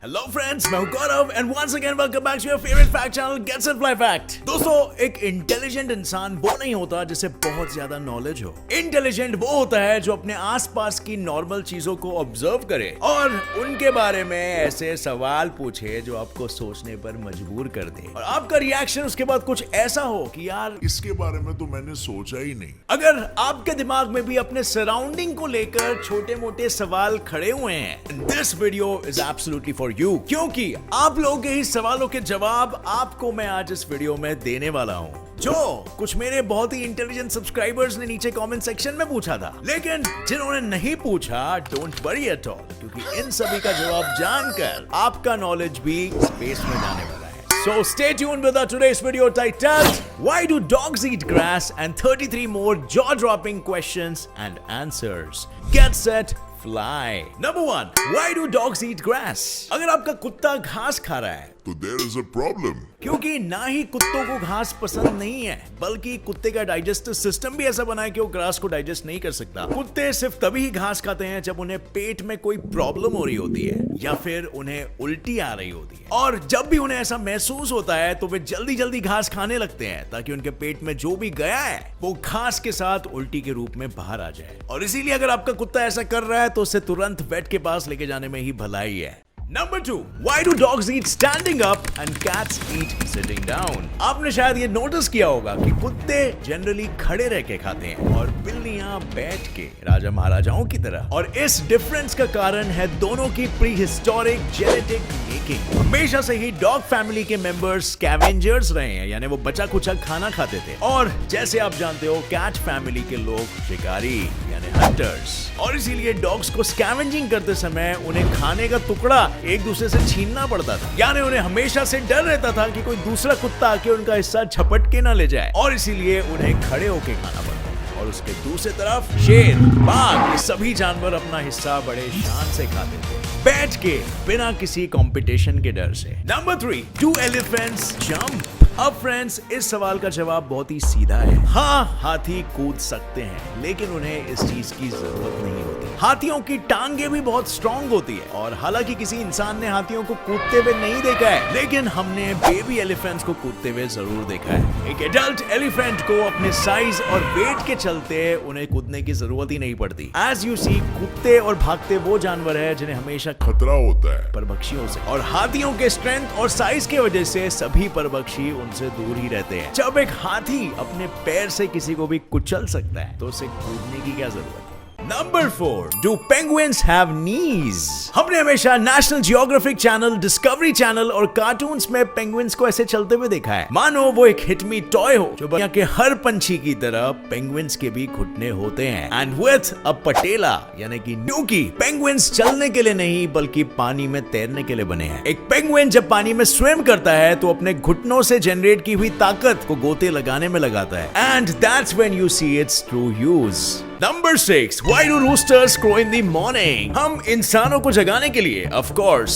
Hello friends, मैं हूं Gaurav and once again welcome back to your favourite fact channel gets it fly fact. दोस्तों, एक intelligent इंसान वो नहीं होता जिसे बहुत ज्यादा नॉलेज हो। इंटेलिजेंट वो होता है जो अपने आसपास की नॉर्मल चीजों को ऑब्जर्व करे और उनके बारे में ऐसे सवाल पूछे जो आपको सोचने पर मजबूर कर दे और आपका रिएक्शन उसके बाद कुछ ऐसा हो कि यार इसके बारे में तो मैंने सोचा ही नहीं। अगर आपके दिमाग में भी अपने सराउंडिंग को लेकर छोटे मोटे सवाल खड़े हुए हैं, this video is absolutely for you, क्योंकि आप लोगों के ही सवालों के जवाब आपको मैं आज इस वीडियो में देने वाला हूं, जो कुछ मेरे बहुत ही इंटेलिजेंट सब्सक्राइबर्स ने नीचे कमेंट सेक्शन में पूछा था, लेकिन जिन्होंने नहीं पूछा डोंट वरी एट ऑल, क्योंकि इन सभी का जवाब जानकर आपका नॉलेज भी स्पेस में जाने वाला है। So stay tuned with our today's video titled Why do dogs eat grass and 33 more jaw-dropping questions and answers. Get set, fly. Number 1. Why do dogs eat grass? अगर आपका कुत्ता घास खा रहा है तो देयर इज अ प्रॉब्लम। क्योंकि ना ही कुत्तों को घास पसंद नहीं है, बल्कि कुत्ते का डाइजेस्टिव सिस्टम भी ऐसा बना है कि वो ग्रास को डाइजेस्ट नहीं कर सकता। कुत्ते सिर्फ तभी ही घास खाते हैं जब उन्हें पेट में कोई प्रॉब्लम हो रही होती है या फिर उन्हें उल्टी आ रही होती है, और जब भी उन्हें ऐसा महसूस होता है तो वे जल्दी जल्दी घास खाने लगते हैं ताकि उनके पेट में जो भी गया है वो घास के साथ उल्टी के रूप में बाहर आ जाए। और इसीलिए अगर आपका कुत्ता ऐसा कर रहा है तो उसे तुरंत वेट के पास लेके जाने में ही भलाई है। Number 2. Why do dogs eat standing up and cats eat sitting down? आपने शायद ये नोटिस किया होगा कि कुत्ते जनरली खड़े रह के खाते हैं और बिल्लियां बैठ के, राजा महाराजाओं की तरह। और इस डिफरेंस का कारण है दोनों की प्री हिस्टोरिक जेनेटिक मेकिंग। हमेशा से ही डॉग फैमिली के मेंबर्स स्कैवेंजर्स रहे हैं, यानी वो बचा कुचा खाना खाते थे, और जैसे आप जानते हो कैट फैमिली के लोग शिकारी यानी हंटर्स, और इसीलिए डॉग्स को स्कैवेंजिंग करते समय उन्हें खाने का टुकड़ा एक दूसरे से छीनना पड़ता था, यानी उन्हें हमेशा से डर रहता था कि कोई दूसरा कुत्ता आके उनका हिस्सा झपट के ना ले जाए, और इसीलिए उन्हें खड़े होके खाना पड़ता था। और उसके दूसरी तरफ शेर, बाघ, ये सभी जानवर अपना हिस्सा बड़े शान से खाते थे, बैठ के, बिना किसी कंपटीशन के डर से। Number 3. Do elephants jump? अब फ्रेंड्स, इस सवाल का जवाब बहुत ही सीधा है। हाँ, हाथी कूद सकते हैं, लेकिन उन्हें इस चीज की जरूरत नहीं होती। हाथियों की टांगे भी बहुत स्ट्रॉन्ग होती है, और हालांकि किसी इंसान ने हाथियों को कूदते हुए नहीं देखा है, लेकिन हमने बेबी एलिफेंट्स को कूदते हुए जरूर देखा है। एक एडल्ट एलिफेंट को अपने साइज और वेट के चलते उन्हें कूदने की जरूरत ही नहीं पड़ती। एज यू सी, कुत्ते और भागते वो जानवर है जिन्हें हमेशा खतरा होता है परभक्षियों से, और हाथियों के स्ट्रेंथ और साइज की वजह से सभी परभक्षी उनसे दूर ही रहते हैं। जब एक हाथी अपने पैर से किसी को भी कुचल सकता है तो उसे कूदने की क्या जरूरत है। Number 4. Do penguins have knees? हमने हमेशा national geographic channel, discovery channel और कार्टून्स में पेंगुइन्स को ऐसे चलते हुए देखा है, मानो वो एक हिटमी टॉय हो, जो दुनिया के हर पंछी की तरह पेंगुइन्स के भी घुटने होते हैं, एंड विथ अ पटेला, यानी कि न्यूकी। पेंगुइन्स चलने के लिए नहीं बल्कि पानी में तैरने के लिए बने हैं। एक पेंगुइन जब पानी में स्विम करता है तो अपने घुटनों से जनरेट की हुई ताकत को गोते लगाने में लगाता है, and that's when you see it's true use. Number 6. Why do roosters crow in the morning? हम इंसानों को जगाने के लिए, of course.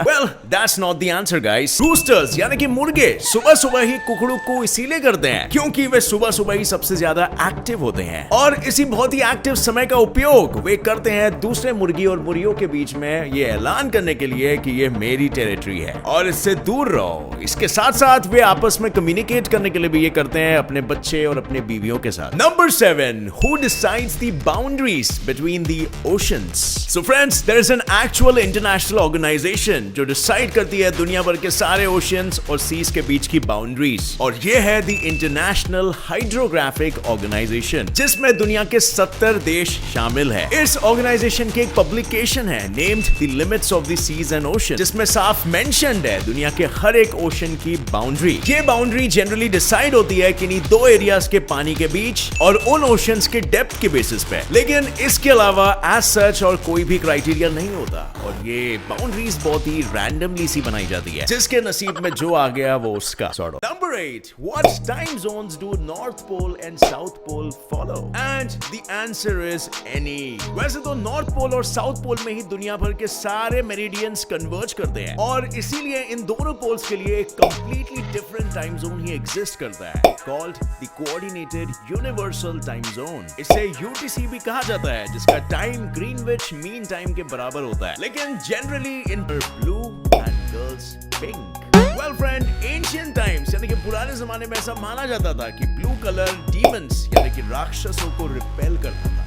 Well, that's not the answer, guys. Roosters यानी कि मुर्गे सुबह सुबह ही कुकड़ुकू इसीलिए करते हैं क्योंकि वे सुबह सुबह ही सबसे ज्यादा एक्टिव होते हैं, और इसी बहुत ही एक्टिव समय का उपयोग वे करते हैं दूसरे मुर्गी और मुर्गियों के बीच में ये ऐलान करने के लिए कि ये मेरी टेरिटरी है और इससे दूर रहो। इसके साथ साथ वे आपस में कम्युनिकेट करने के लिए भी ये करते हैं अपने बच्चे और अपने बीवियों के साथ। Number 7. Who decides the boundaries between the oceans? So friends, there is an actual international organization जो डिसाइड करती है दुनिया भर के सारे ओशियंस और सीज के बीच की बाउंड्रीज, और ये है द इंटरनेशनल हाइड्रोग्राफिक ऑर्गेनाइजेशन, जिसमें दुनिया के 70 देश शामिल है। इस ऑर्गेनाइजेशन की एक पब्लिकेशन है named the limits of the seas and ocean, जिसमें साफ मेंशन्ड है दुनिया के हर एक ओशन की बाउंड्री। ये बाउंड्री जनरली डिसाइड होती है किन्हीं दो एरियाज के पानी के बीच और उन ओशंस के डेप्थ के बेसिस पे, लेकिन इसके अलावा एज सच और कोई भी क्राइटेरिया नहीं होता, और ये बाउंड्रीज बहुत ही रैंडमली सी बनाई जाती है, जिसके नसीब में जो आ गया वो उसका sort of. Number 8. What time zones do North Pole and South Pole follow? And the answer is any. वैसे तो North Pole और South Pole में ही दुनिया भर के सारे मेरिडियंस कन्वर्ज करते हैं, और इसीलिए इन दोनों पोल्स के लिए एक कंप्लीटली डिफरेंट टाइम जोन ही एग्जिस्ट करता है, called the Coordinated Universal Time Zone. इसे UTC भी कहा जाता है, जिसका टाइम ग्रीनविच मीन टाइम के बराबर होता है, लेकिन generally in blue and girls pink. Well friend, ancient times यानी कि पुराने जमाने में ऐसा माना जाता था कि ब्लू कलर डीमंस यानी कि राक्षसों को रिपेल करता था,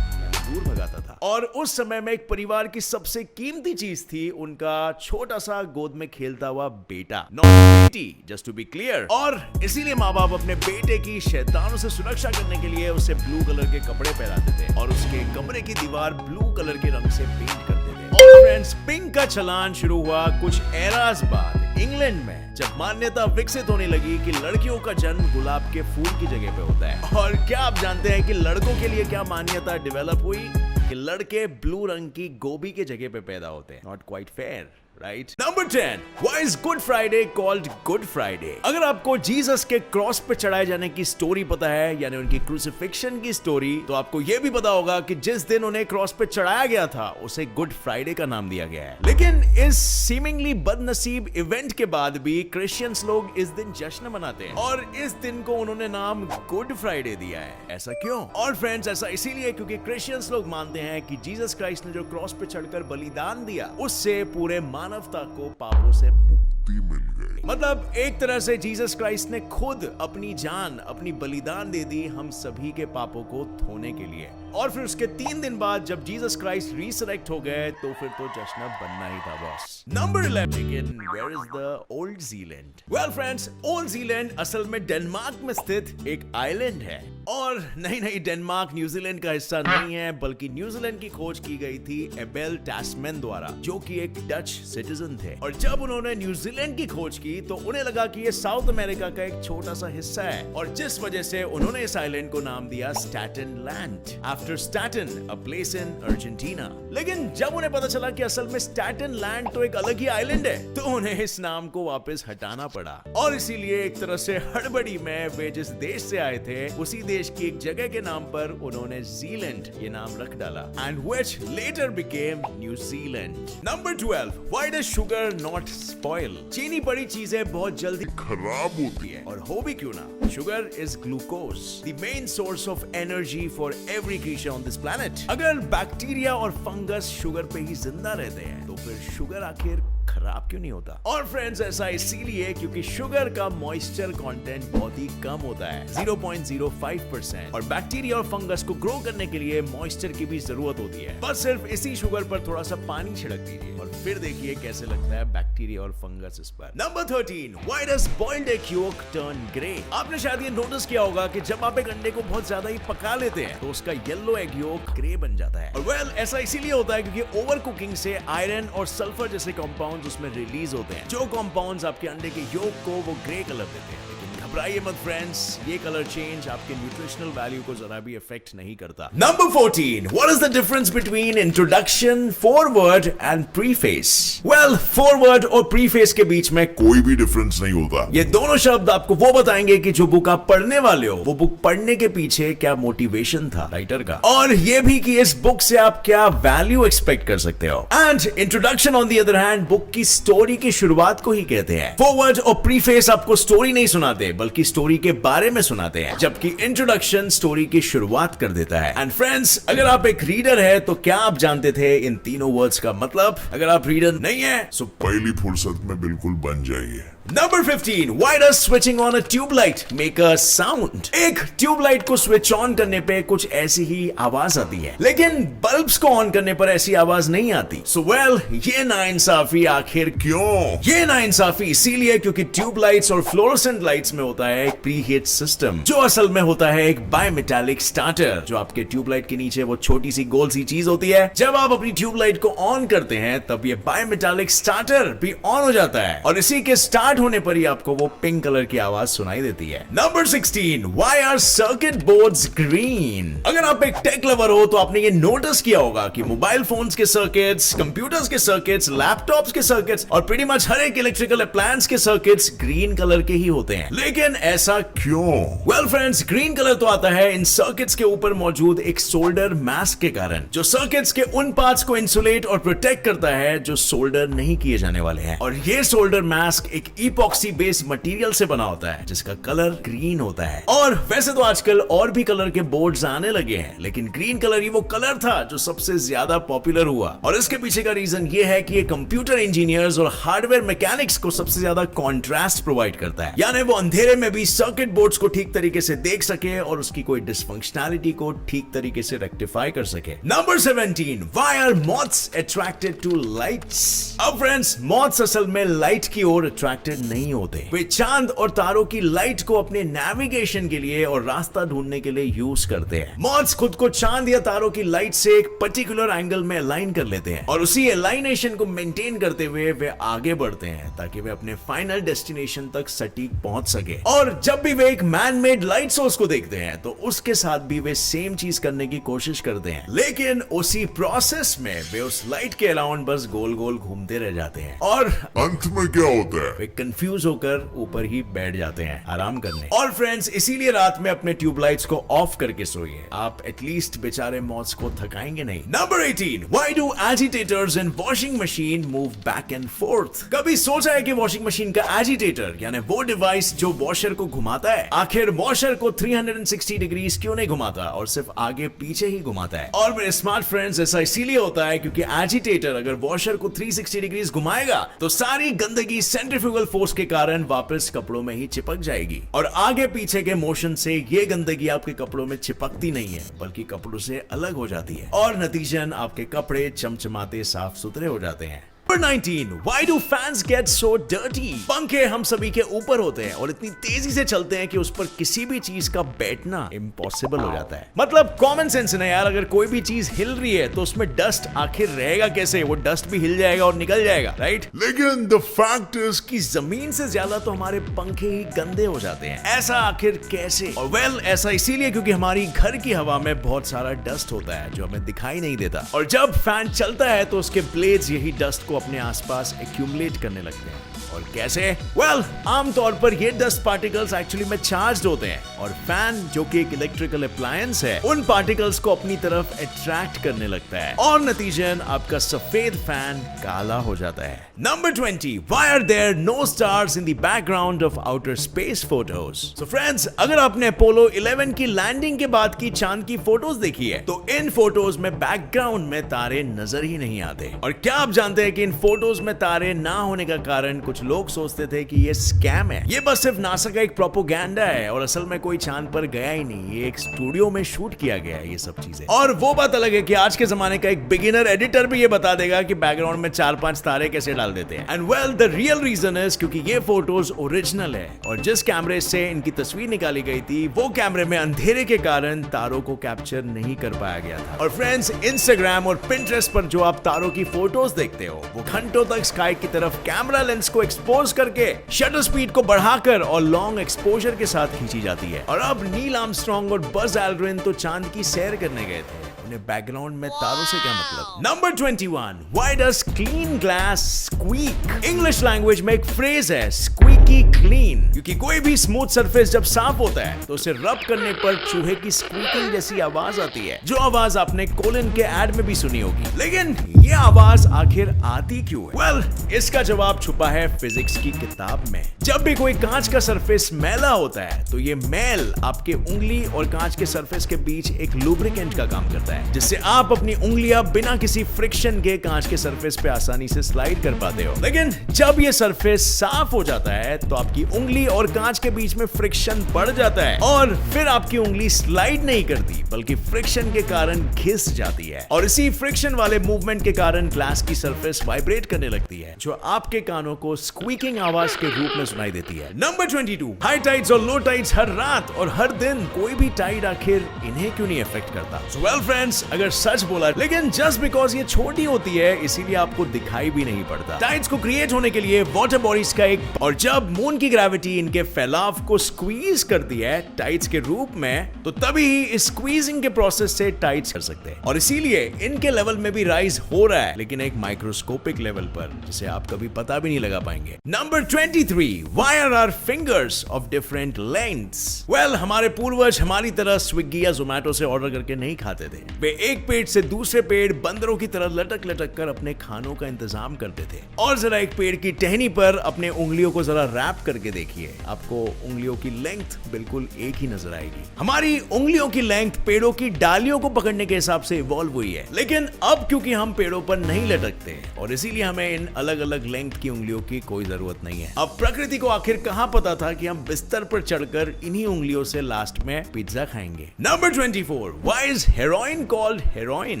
दूर भगाता था। और उस समय में एक परिवार की सबसे कीमती चीज थी उनका छोटा सा गोद में खेलता हुआ बेटा, नॉट बेटी, जस्ट टू बी क्लियर। और इसीलिए माँ बाप अपने बेटे की शैतानों से सुरक्षा करने के लिए उसे ब्लू कलर के कपड़े पहनाते थे और उसके कमरे की दीवार ब्लू कलर के रंग से पेंट करते थे। और फ्रेंड्स, पिंक का चलान शुरू हुआ कुछ एरास बाद इंग्लैंड में, जब मान्यता विकसित होने लगी कि लड़कियों का जन्म गुलाब के फूल की जगह पे होता है। और क्या आप जानते हैं कि लड़कों के लिए क्या मान्यता डेवलप हुई कि लड़के ब्लू रंग की गोभी के जगह पे पैदा होते हैं? Not quite fair, right? Number 10, why is good Friday called good Friday? अगर आपको जीसस के क्रॉस पे चढ़ाए जाने की स्टोरी पता है, यानी उनकी क्रूसिफिक्शन की स्टोरी, तो आपको यह भी पता होगा कि जिस दिन उन्हें क्रॉस पे चढ़ाया गया था उसे गुड फ्राइडे का नाम दिया गया है। लेकिन इस सीमिंगली बदनसीब इवेंट के बाद भी क्रिश्चियंस लोग इस दिन जश्न मनाते हैं और इस दिन को उन्होंने नाम गुड फ्राइडे दिया है। ऐसा क्यों? और फ्रेंड्स, ऐसा इसीलिए क्योंकि क्रिश्चियंस लोग मानते हैं कि जीसस क्राइस्ट ने जो क्रॉस पे चढ़कर बलिदान दिया, उससे पूरे मानवता को पापों से मुक्ति मिल गई। मतलब एक तरह से जीसस क्राइस्ट ने खुद अपनी जान, अपनी बलिदान दे दी हम सभी के पापों को धोने के लिए। और फिर उसके 3 दिन बाद जब जीसस क्राइस्ट रिसरेक्ट हो गए तो फिर तो जश्न बनना ही था boss. Number 11, where is the Old Zealand? Well friends, Old Zealand असल में डेनमार्क में स्थित एक आइलैंड है। और नहीं, डेनमार्क न्यूजीलैंड का हिस्सा नहीं है, बल्कि न्यूजीलैंड की खोज की गई थी एबेल टैस्मैन द्वारा, जो कि एक डच सिटीजन थे। और जब उन्होंने न्यूजीलैंड की खोज की तो उन्हें लगा कि ये साउथ अमेरिका का एक छोटा सा हिस्सा है, और जिस वजह से उन्होंने इस आइलैंड को नाम दिया Staten land, after Staten, a place in Argentina. लेकिन जब उन्हें पता चला कि असल में स्टैटन लैंड तो एक अलग ही आइलैंड है, तो उन्हें इस नाम को वापस हटाना पड़ा। और इसीलिए एक तरह से हड़बड़ी में वे जिस देश से आए थे उसी देश की एक जगह के नाम पर उन्होंने जीलैंड ये नाम रख डाला, and which letter became New Zealand. Number 12, why does sugar not spoil? चीनी पड़ी चीजें बहुत जल्दी खराब होती है, और हो भी क्यों ना। Sugar is glucose, the main source of energy for every creature on this planet. अगर बैक्टीरिया और फंगस शुगर पे ही जिंदा रहते हैं तो फिर शुगर आखिर खराब क्यों नहीं होता? और फ्रेंड्स, ऐसा इसीलिए क्योंकि शुगर का मॉइस्चर कंटेंट बहुत ही कम होता है, 0.05%, और बैक्टीरिया और फंगस को ग्रो करने के लिए मॉइस्चर की भी जरूरत होती है। बस सिर्फ इसी शुगर पर थोड़ा सा पानी छिड़क दीजिए और फिर देखिए कैसे लगता है बैक्टीरिया और फंगस इस पर। Number 13, why does boiled egg yolk turn grey? आपने शायद ये नोटिस किया होगा कि जब आप एक अंडे को बहुत ज्यादा ही पका लेते हैं तो उसका येलो एग योक ग्रे बन जाता है। और वेल, ऐसा इसीलिए होता है क्योंकि ओवर कुकिंग से आयरन और सल्फर जैसे कंपाउंड उसमें रिलीज होते हैं, जो कंपाउंड्स आपके अंडे के योक को वो ग्रे कलर देते हैं। घबराइए मत फ्रेंड्स, ये कलर चेंज आपके न्यूट्रिशनल वैल्यू को जरा भी अफेक्ट नहीं करता। Number 14, what is the difference between introduction, forward and preface? Well, forward और प्रीफेस के बीच में कोई भी डिफरेंस नहीं होता। ये दोनों शब्द आपको वो बताएंगे कि जो बुक आप पढ़ने वाले हो, वो बुक पढ़ने के पीछे क्या मोटिवेशन था राइटर का, और ये भी कि इस बुक से आप क्या वैल्यू एक्सपेक्ट कर सकते हो। And introduction on the other hand book की स्टोरी की शुरुआत को ही कहते हैं। फॉरवर्ड और प्रीफेस आपको स्टोरी नहीं सुनाते बल्कि स्टोरी के बारे में सुनाते हैं, जबकि इंट्रोडक्शन स्टोरी की शुरुआत कर देता है। एंड फ्रेंड्स, अगर आप एक रीडर है तो क्या आप जानते थे इन तीनों वर्ड्स का मतलब? अगर आप रीडर नहीं है तो पहली फुर्सत में बिल्कुल बन जाइए। Number 15, why does switching on a tubelight make a sound? एक ट्यूबलाइट को स्विच ऑन करने पे कुछ ऐसी ही आवाज आती है, लेकिन बल्ब्स को ऑन करने पर ऐसी आवाज नहीं आती। So well, ये नाइंसाफी आखिर क्यों? ये नाइंसाफी इसीलिए क्योंकि ट्यूबलाइट्स और फ्लोरोसेंट लाइट्स में होता है एक प्रीहीट सिस्टम, जो असल में होता है एक बायमेटालिक स्टार्टर, जो आपके ट्यूबलाइट के नीचे वो छोटी सी गोल सी चीज होती है। जब आप अपनी ट्यूबलाइट को ऑन करते हैं तब ये बायमेटालिक स्टार्टर भी ऑन हो जाता है, और इसी के स्टार्ट होने पर ही आपको वो पिंक कलर की आवाज सुनाई देती है। Number 16, why are circuit boards green? अगर आप एक टेक लवर हो तो आपने ये नोटिस किया होगा कि मोबाइल फोन्स के सर्किट्स, कंप्यूटर्स के सर्किट्स, लैपटॉप्स के सर्किट्स और pretty much हर एक इलेक्ट्रिकल अप्लायंस के सर्किट्स ग्रीन कलर के ही होते हैं। लेकिन ऐसा क्यों? वेल फ्रेंड्स, ग्रीन कलर तो आता है इन सर्किट्स के ऊपर मौजूद एक सोल्डर मास्क के कारण, जो सर्किट्स के उन पार्ट्स को इंसुलेट और प्रोटेक्ट करता है जो सोल्डर नहीं किए जाने वाले हैं। और ये सोल्डर मास्क एक ईपॉक्सी बेस्ड मटेरियल से बना होता है जिसका कलर ग्रीन होता है। और वैसे तो आजकल और भी कलर के बोर्ड्स आने लगे हैं, लेकिन ग्रीन कलर ही वो कलर था जो सबसे ज्यादा पॉपुलर हुआ। और इसके पीछे का रीजन ये है कि ये कंप्यूटर इंजीनियर्स और हार्डवेयर मैकेनिक्स को सबसे ज्यादा कॉन्ट्रास्ट प्रोवाइड करता है, यानी वो अंधेरे में भी सर्किट बोर्ड्स को ठीक तरीके से देख सके और उसकी कोई डिसफंक्शनैलिटी को ठीक तरीके से रेक्टिफाई कर सके। Number 17, why are moths attracted to lights? अब फ्रेंड्स, मॉथ्स असल में लाइट की ओर अट्रैक्टेड नहीं होते। वे चांद और तारों की लाइट को अपने नेविगेशन के लिए और रास्ता ढूंढने के लिए यूज करते हैं। मॉथ्स खुद को चांद या तारों की लाइट से एक पर्टिकुलर एंगल में अलाइन कर लेते हैं और उसी अलाइनेशन को मेंटेन करते हुए वे आगे बढ़ते हैं ताकि वे अपने फाइनल डेस्टिनेशन तक सटीक पहुंच सके। और जब भी वे एक मैन मेड लाइट सोर्स को देखते हैं तो उसके साथ भी वे सेम चीज करने की कोशिश करते हैं, लेकिन उसी प्रोसेस में वे उस लाइट के अराउंड बस गोल गोल घूमते रह जाते हैं और अंत में क्या होता है? वे कंफ्यूज होकर ऊपर ही बैठ जाते हैं आराम करने। और फ्रेंड्स, इसीलिए रात में अपने ट्यूबलाइट्स को ऑफ करके सोइए, आप एटलीस्ट बेचारे मॉथ्स को थकाएंगे नहीं। Number 18, why do agitators in washing machine move back and fourth? कभी सोचा है कि वॉशिंग मशीन का एजिटेटर यानी वो डिवाइस जो वॉशर को घुमाता है, आखिर वॉशर को 360 डिग्रीज क्यों नहीं घुमाता और सिर्फ आगे पीछे ही घुमाता है? और मेरे स्मार्ट फ्रेंड्स, ऐसा इसीलिए होता है क्योंकि एजिटेटर अगर वॉशर को 360 डिग्रीज घुमाएगा तो सारी गंदगी सेंट्रीफ्यूगल फोर्स के कारण वापस कपड़ों में ही चिपक जाएगी और आगे पीछे के मोशन से ये गंदगी आपके कपड़ों में चिपकती नहीं है बल्कि कपड़ों से अलग हो जाती है और नतीजन आपके कपड़े चमचमाते साफ सुथरे हो जाते हैं। Number 19, why do fans get so dirty? पंखे हम सभी के ऊपर होते हैं और इतनी तेजी से चलते हैं कि उस पर किसी भी चीज का बैठना इम्पॉसिबल हो जाता है। मतलब कॉमन सेंस है ना यार, अगर कोई भी चीज हिल रही है तो उसमें डस्ट आखिर रहेगा कैसे? वो डस्ट भी हिल जाएगा और निकल जाएगा, राइट? लेकिन द फैक्ट इज कि जमीन से ज्यादा तो हमारे पंखे ही गंदे हो जाते हैं। ऐसा आखिर कैसे? और वेल, ऐसा इसीलिए क्योंकि हमारी घर की हवा में बहुत सारा डस्ट होता है जो हमें दिखाई नहीं देता और जब फैन चलता है तो उसके ब्लेड्स यही डस्ट को अपने आसपास एक्यूमुलेट करने लगते हैं। और कैसे? वेल, आमतौर पर ये डस्ट पार्टिकल्स एक्चुअली में चार्ज्ड होते हैं और फैन जो कि एक इलेक्ट्रिकल अप्लायंस है उन पार्टिकल्स को अपनी तरफ अट्रैक्ट करने लगता है और नतीजन आपका सफेद फैन काला हो जाता है। Number 20, why are there no stars in the background of outer space photos? So friends, अगर आपने अपोलो 11 की लैंडिंग के बाद की चांद की फोटोज देखी है तो इन फोटोज में बैकग्राउंड में तारे नजर ही नहीं आते। और क्या आप जानते हैं कि इन फोटोज में तारे ना होने का कारण कुछ लोग सोचते थे कि ये स्कैम है, ये बस सिर्फ नासा का एक प्रोपोगेंडा है और असल में कोई चांद पर गया ही नहीं, ये एक स्टूडियो में शूट किया गया है ये सब चीजें। और वो बात अलग है कि आज के जमाने का एक बिगिनर एडिटर भी ये बता देगा कि बैकग्राउंड में 4-5 तारे कैसे डाल देते हैं। And well, the real reason is क्योंकि ये फोटोज ओरिजिनल है और जिस कैमरे से इनकी तस्वीर निकाली गई थी वो कैमरे में अंधेरे के कारण तारों को कैप्चर नहीं कर पाया गया था। और फ्रेंड्स, इंस्टाग्राम और पिंटरेस्ट पर जो आप तारों की फोटोज देखते हो वो घंटों तक स्काई की तरफ कैमरा लेंस को एक्सपोज करके शटर स्पीड को बढ़ाकर और लॉन्ग एक्सपोजर के साथ खींची जाती है। और अब नील आर्मस्ट्रांग और बज एल्ड्रिन तो चांद की सैर करने गए थे, उन्हें बैकग्राउंड में तारों से क्या मतलब? Number 21, why does clean glass squeak? English language में एक फ्रेज है स्क्वीकी क्लीन, क्योंकि कोई भी स्मूथ सरफेस जब साफ होता है तो उसे रब करने पर चूहे की स्क्वीकिंग जैसी आवाज आती है, जो आवाज आपने कोलिन के एड में भी सुनी होगी। लेकिन ये आवाज आखिर आती क्यों है? वेल, इसका जवाब छुपा है फिजिक्स की किताब में। जब भी कोई कांच का सरफेस मैला होता है तो ये मैल आपके उंगली और कांच के सरफेस के बीच एक लुब्रिकेंट का काम करता है, जिससे आप अपनी उंगलियां बिना किसी फ्रिक्शन के कांच के सरफेस पे आसानी से स्लाइड कर पाते हो। लेकिन जब ये सरफेस साफ हो जाता है तो आपकी उंगली और कांच के बीच में फ्रिक्शन बढ़ जाता है और फिर आपकी उंगली स्लाइड नहीं करती बल्कि फ्रिक्शन के कारण घिस जाती है और इसी फ्रिक्शन वाले मूवमेंट के कारण ग्लास की सरफेस वाइब्रेट करने लगती है, जो आपके कानों को स्क्वीकिंग आवाज के रूप में सुनाई देती है। नंबर 22, हाई टाइड्स और लो टाइड्स हर रात और हर दिन, कोई भी टाइड आखिर इन्हें क्यों नहीं अफेक्ट करता? सो वेल फ्रेंड्स, अगर सच बोला, लेकिन जस्ट बिकॉज ये छोटी होती है इसीलिए आपको दिखाई भी नहीं पड़ता। टाइड्स को क्रिएट होने के लिए वाटर बॉडीज का एक, और जब मून की ग्रेविटी इनके फैलाव को स्क्वीज करती है टाइड्स के रूप में, तो तभी ही इस स्क्वीजिंग के प्रोसेस से टाइड्स कर सकते हैं और इसीलिए इनके लेवल में भी राइज हो रहा है, लेकिन एक माइक्रोस्कोपिक लेवल पर जिसे आप कभी पता भी नहीं लगा पाएंगे। Number 23, why are our fingers of different lengths? Well, हमारे पूर्वज हमारी तरह स्विगी या जोमेटो से ऑर्डर करके नहीं खाते थे, वे एक पेड़ से दूसरे पेड़ बंदरों की तरह लटक लटक कर अपने खानों का इंतजाम करते थे। और जरा एक पेड़ की टहनी पर अपने उंगलियों को जरा रैप करके देखिए, आपको उंगलियों की लेंथ बिल्कुल एक ही नजर आएगी। हमारी उंगलियों की लेंथ पेड़ों की डालियों को पकड़ने के हिसाब से इवॉल्व हुई है, लेकिन अब क्योंकि हम पेड़ों पर नहीं लटकते और इसीलिए हमें इन अलग अलग लेंथ की उंगलियों की कोई जरूरत नहीं है। अब प्रकृति को आखिर कहां पता था कि हम बिस्तर पर चढ़कर इन्हीं उंगलियों से लास्ट में पिज्जा खाएंगे। Number 24, why is heroin called heroin?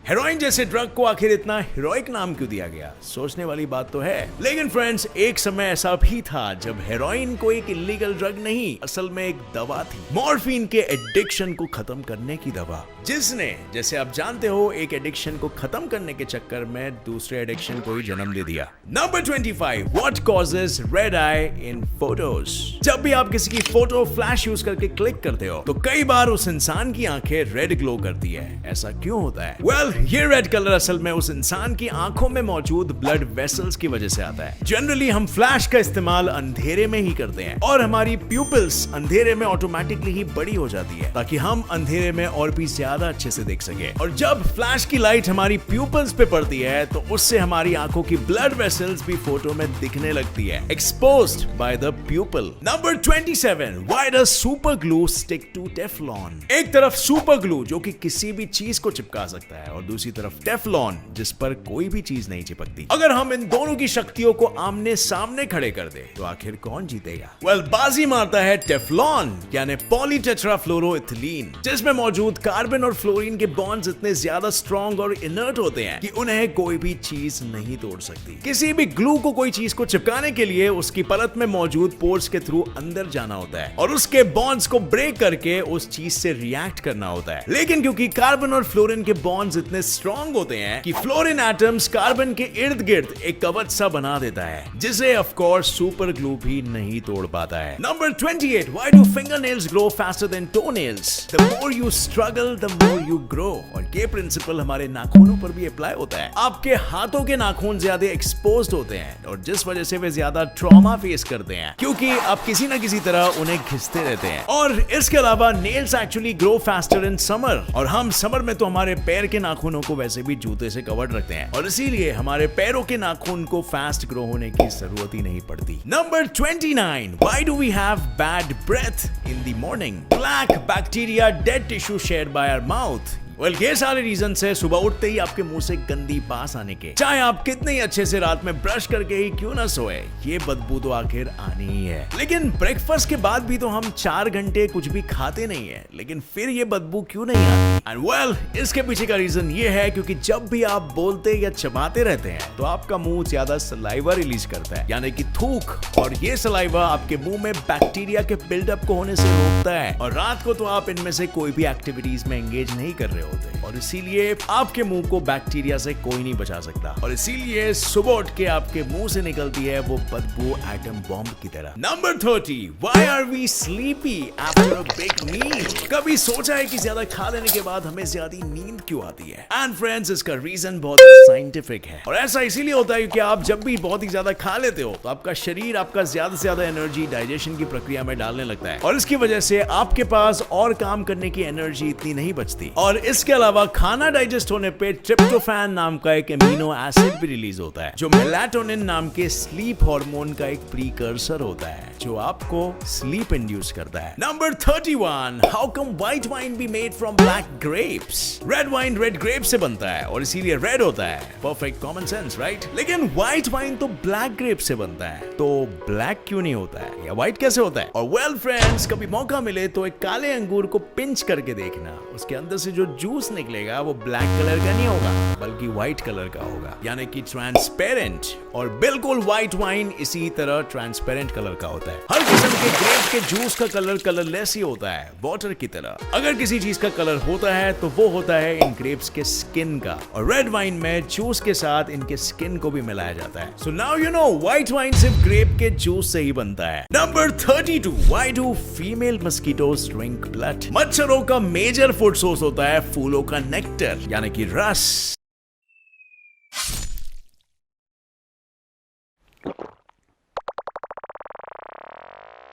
Heroin जैसे ड्रग को आखिर इतना हीरोइक नाम क्यों दिया गया? सोचने वाली बात तो है। लेकिन फ्रेंड्स, एक समय ऐसा भी था जब हेरोइन को एक इलीगल ड्रग नहीं, असल में एक दवा थी, मॉर्फिन के एडिक्शन को खत्म करने की दवा, जिसने, जैसे आप जानते हो, एक एडिक्शन को खत्म करने के चक्कर में दूसरे एडिक्शन को ही जन्म दे दिया। Number 25, what causes red I in photos? जब भी आप किसी की फोटो फ्लैश यूज करके क्लिक करते हो तो कई बार उस इंसान की आंखें रेड ग्लो करती है। ऐसा क्यों होता है? वेल, ये रेड कलर असल में उस इंसान की आंखों में मौजूद ब्लड वेसल्स की वजह से आता है। जनरली हम फ्लैश का इस्तेमाल अंधेरे में ही करते हैं और हमारी प्यूपिल्स अंधेरे में ऑटोमेटिकली ही बड़ी हो जाती है ताकि हम अंधेरे में और भी ज्यादा अच्छे से देख सके। और जब फ्लैश की लाइट हमारी प्यूपिल्स पे पड़ती है तो उससे हमारी आंखों की ब्लड वेसल्स भी फोटो में दिखने लगती है, exposed by the pupil. Number 27, why does super glue stick to Teflon? एक तरफ सुपर ग्लू जो कि किसी भी चीज को चिपका सकता है और दूसरी तरफ टेफ्लॉन जिस पर कोई भी चीज नहीं चिपकती। अगर हम इन दोनों की शक्तियों को आमने सामने खड़े कर दे तो आखिर कौन जीतेगा? वेल, बाजी मारता है टेफ्लॉन यानी पॉलीटेट्राफ्लोरोइथिलीन, जिसमें मौजूद कार्बन और फ्लोरीन के बॉन्ड्स इतने ज्यादा स्ट्रॉन्ग और इनर्ट होते हैं कि उन्हें कोई भी चीज नहीं तोड़ सकती। किसी भी ग्लू को कोई चीज को चिपकाने के लिए उसकी परत में मौजूद पोर्स के थ्रू अंदर जाना होता है और उसके बॉन्ड्स को ब्रेक करके उस चीज से रिएक्ट करना होता है। लेकिन क्योंकि कार्बन और फ्लोरीन के बॉन्ड्स इतने स्ट्रॉन्ग होते हैं कि फ्लोरीन एटम्स कार्बन के इर्द गिर्द एक कवच सा बना देता है, जिसे ऑफ कोर्स सुपर ग्लू भी नहीं तोड़ पाता है। Number 28, why do fingernails grow faster than toenails? The more you struggle the more you grow. और ये प्रिंसिपल हमारे नाखूनों पर भी अप्लाई होता है। आपके हाथों के नाखून ज्यादा एक्सपोज्ड होते हैं और जिस वजह से वे ज्यादा ट्रॉमा फेस करते हैं क्योंकि आप किसी ना किसी तरह उन्हें घिसते रहते हैं। और इसके अलावा nails actually grow faster in summer, और हम समर में तो हमारे पैर के नाखूनों को वैसे भी जूते से कवर्ड रखते हैं और इसीलिए हमारे पैरों के नाखून को फास्ट ग्रो होने की जरूरत ही नहीं पड़ती। Number 29, why do we have bad breath in the morning? Black bacteria dead tissue shared by our mouth. Well, ये सारे रीजन है सुबह उठते ही आपके मुंह से गंदी बास आने के। चाहे आप कितने ही अच्छे से रात में ब्रश करके ही क्यों ना सोए, ये बदबू तो आखिर आनी ही है। लेकिन ब्रेकफास्ट के बाद भी तो हम 4 घंटे कुछ भी खाते नहीं है, लेकिन फिर ये बदबू क्यों नहीं आती? एंड वेल, इसके पीछे का रीजन ये है क्योंकि जब भी आप बोलते या चबाते रहते हैं तो आपका मुंह ज्यादा सलाइवा रिलीज करता है, यानी कि थूक, और ये सलाइवा आपके मुंह में बैक्टीरिया के बिल्डअप को होने से रोकता है और रात को तो आप इनमें से कोई भी एक्टिविटीज में एंगेज नहीं कर रहे हो और इसीलिए आपके मुंह को बैक्टीरिया से कोई नहीं बचा सकता और इसीलिए सुबह उठ के आपके मुंह से निकलती है वो बदबू एटम बॉम्ब की तरह। Number 30, why are we sleepy after a big meal? कभी सोचा है कि ज्यादा खा लेने के बाद हमें ज्यादा नींद क्यों आती है? एंड फ्रेंड्स, इसका रीजन बहुत साइंटिफिक है और ऐसा इसीलिए होता है क्योंकि आप जब भी बहुत ही ज्यादा खा लेते हो तो आपका शरीर आपका ज्यादा से ज्यादा एनर्जी डाइजेशन की प्रक्रिया में डालने लगता है और इसकी वजह से आपके पास और काम करने की एनर्जी इतनी नहीं बचती। और इसके अलावा खाना डाइजेस्ट होने पे ट्रिप्टोफैन नाम का एक एमिनो एसिड भी रिलीज होता है जो मेलाटोनिन नाम के स्लीप हार्मोन का एक प्रीकर्सर होता है जो आपको स्लीप इंड्यूस करता है। Number 31, how come white wine be made from black grapes? Red wine red grape से बनता है और इसीलिए रेड होता है। Perfect common sense, right? लेकिन व्हाइट वाइन तो ब्लैक ग्रेप से बनता है, तो ब्लैक क्यों नहीं होता है या व्हाइट कैसे होता है? और वेल फ्रेंड्स, कभी मौका मिले तो एक काले अंगूर को पिंच करके देखना, उसके अंदर से जो जूस निकलेगा वो ब्लैक कलर का नहीं होगा बल्कि व्हाइट कलर का होगा, यानी कि ट्रांसपेरेंट। और बिल्कुल व्हाइट वाइन इसी तरह ट्रांसपेरेंट कलर का होता है। हर किस्म के ग्रेप के जूस का कलर कलरलेस ही होता है, वाटर की तरह। अगर किसी चीज का कलर होता है तो वो होता है इन ग्रेप्स के स्किन का, और रेड वाइन में जूस के साथ इनके स्किन को भी मिलाया जाता है। So now you know white wine सिर्फ ग्रेप के जूस से ही बनता है। Number 32, why do female mosquitoes drink blood? मच्छरों का मेजर फूड सोर्स होता है फूलों का नेक्टर, यानी कि रस।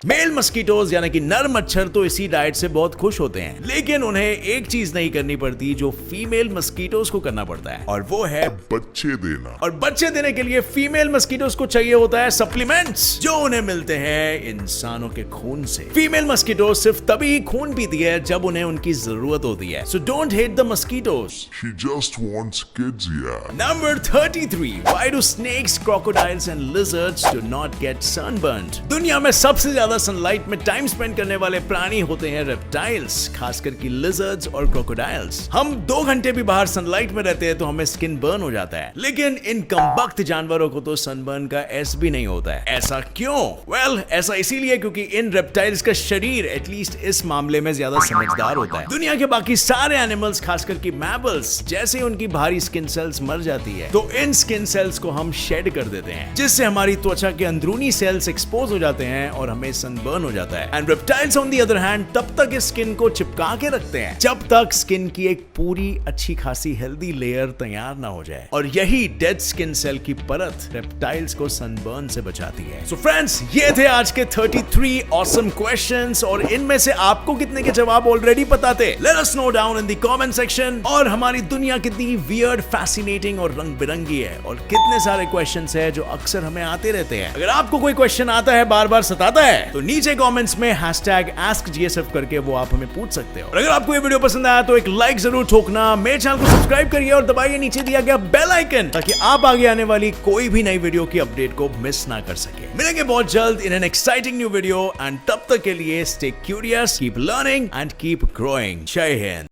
मेल मस्कीटोज यानी कि नर मच्छर तो इसी डाइट से बहुत खुश होते हैं, लेकिन उन्हें एक चीज नहीं करनी पड़ती जो फीमेल मस्कीटोज को करना पड़ता है, और वो है बच्चे देना। और बच्चे देने के लिए फीमेल मस्कीटोज को चाहिए होता है सप्लीमेंट्स, जो उन्हें मिलते हैं इंसानों के खून से। फीमेल मस्कीटोज सिर्फ तभी खून पीती है जब उन्हें उनकी जरूरत होती है। So don't hate the mosquitoes. She just wants kids, yeah. Number 33. Why do snakes, crocodiles and lizards do not get sunburned? दुनिया में सबसे ज्यादा सनलाइट में टाइम स्पेंड करने वाले प्राणी होते हैं रेप्टाइल्स, खासकर की लिजर्ड्स और क्रोकोडाइल्स। हम 2 घंटे भी बाहर सनलाइट में रहते हैं तो हमें स्किन बर्न हो जाता है, लेकिन इन कमबख्त जानवरों को तो सनबर्न का एस भी नहीं होता है। ऐसा क्यों? वेल, ऐसा इसीलिए क्योंकि इन रेप्टाइल्स का शरीर एटलीस्ट इस मामले में ज्यादा समझदार होता है। दुनिया के बाकी सारे एनिमल्स, खासकर की मैमल्स, जैसे उनकी भारी स्किन सेल्स मर जाती है तो इन स्किन सेल्स को हम शेड कर देते हैं, जिससे हमारी त्वचा के अंदरूनी सेल्स एक्सपोज हो जाते हैं और हमें सनबर्न हो जाता है। And reptiles on the other hand तब तक इस स्किन को चिपका के रखते हैं जब तक स्किन की एक पूरी अच्छी खासी हेल्दी लेयर तैयार ना हो जाए, और यही डेड स्किन सेल की परत रेप्टाइल्स को सनबर्न से बचाती है। सो फ्रेंड्स, ये थे आज के 33 ऑसम क्वेश्चंस, और इनमें से आपको कितने के जवाब ऑलरेडी पता थे? Let us know down in the comment section. और हमारी दुनिया कितनी वियर्ड, फैसिनेटिंग और रंग बिरंगी है, और कितने सारे क्वेश्चंस है जो अक्सर हमें आते रहते हैं। अगर आपको कोई क्वेश्चन आता है, बार बार सताता है, तो नीचे कमेंट्स में #AskGSF करके वो आप हमें पूछ सकते हो। और अगर आपको ये वीडियो पसंद आया तो एक लाइक जरूर ठोकना, मेरे चैनल को सब्सक्राइब करिए और दबाइए नीचे दिया गया बेल आइकन, ताकि आप आगे आने वाली कोई भी नई वीडियो की अपडेट को मिस ना कर सके। मिलेंगे बहुत जल्द in an exciting new video, and तब तक के लिए stay curious, keep learning and keep growing. जय हिंद।